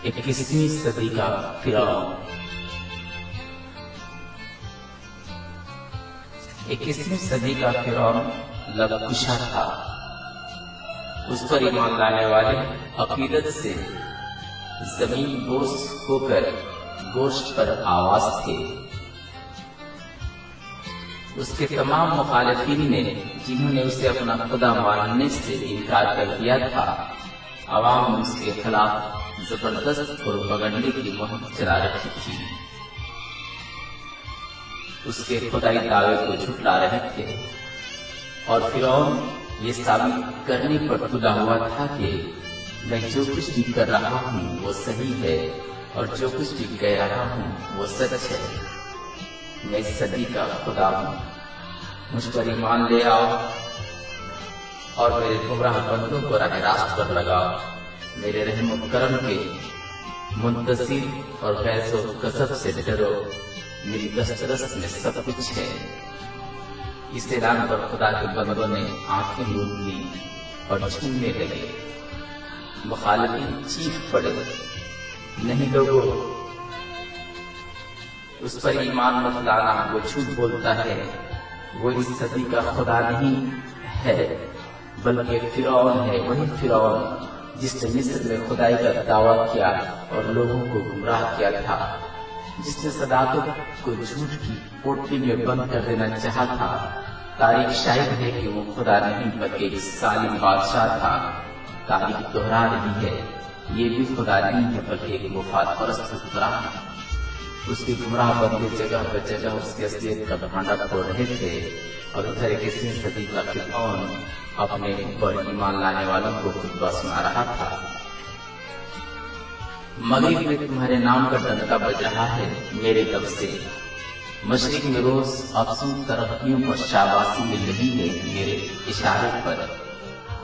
21वीं सदी का फिरौन। 21वीं सदी का फिरौन लबकुशा था। उस पर ईमान लाने वाले अकीदत से जमीन बोस होकर गोश्त पर आवाज थे। उसके तमाम मुखालिफिन ने, जिन्होंने उसे अपना खुदा मानने से इनकार कर दिया था, अवाम ने उसके खिलाफ जबरदस्त प्रोपेगेंडे की मुहिम चला रखी थी। उसके खुदाई दावे को झुठला रहे थे और फिरौन ये साबित करने पर तुला हुआ था कि मैं जो कुछ भी कर रहा हूँ वो सही है और जो कुछ भी कह रहा हूँ वो सच है। मैं इस सदी का खुदा हूँ, मुझ पर ईमान ले आओ और मेरे गुमराह बंदों को राह रास्त पर लगाओ। मेरे रहम करम के मुंतसिर और फैज़ व कसब से डरो, मेरी दस्तरस में सब कुछ है। इस ऐलान पर खुदा के बंदों ने आंखें मूंद ली और झूमने लगे। मुखालिफिन चीख पड़े, नहीं लोगों, उस पर ईमान मत लाना, वो झूठ बोलता है, वो इस सदी का खुदा नहीं है बल्कि फिरौन है, वही फिरौन जिसने मिस्र में खुदाई का दावा किया और लोगों को गुमराह किया था, जिसने सदाकत को झूठ की पोटली में बंद कर देना चाहा था। तारीख शायद है कि वो खुदा नहीं बल्कि एक जालिम बादशाह था। तारीख दोहरा रही है, ये भी खुदा नहीं है बल्कि एक मुफाद परस्त हुक्मरान है। उसके गुमराह बंदे जगह पर जगह उसकी असलियत का भांडा तोड़ रहे थे और उधर 21वीं सदी का फिरौन अपने ऊपर ईमान लाने वालों को खुतबा सुना रहा था। मगरिब में तुम्हारे नाम का डंका बज रहा है मेरे लब से, मशरिक में रोज अफसों तरक्कियों पर शाबाशी मिल रही है मेरे इशारे पर।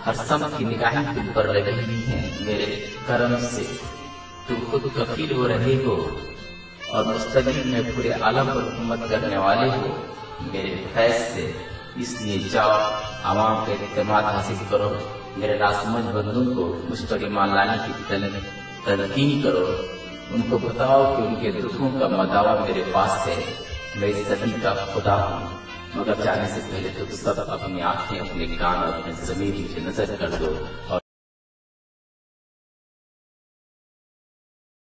हर सम की निगाहें तुम पर लग रही हैं मेरे करम से। तुम खुद कफील हो रहे हो और मुस्तकिल में पूरे आलम पर हुकूमत करने वाले हो मेरे फैज से। इसलिए जाओ, आवाम का इत्तेमाद हासिल करो, मेरे नासमझ बंदों को मुझ पर ईमान लाने की तलकीन करो। उनको बताओ कि उनके दुखों का मदावा मेरे पास है। मैं इस सदी का खुदा हूँ। मगर जाने से पहले तुम सब अपनी आंखें, अपने कान और अपने ज़मीर की नजर कर दो और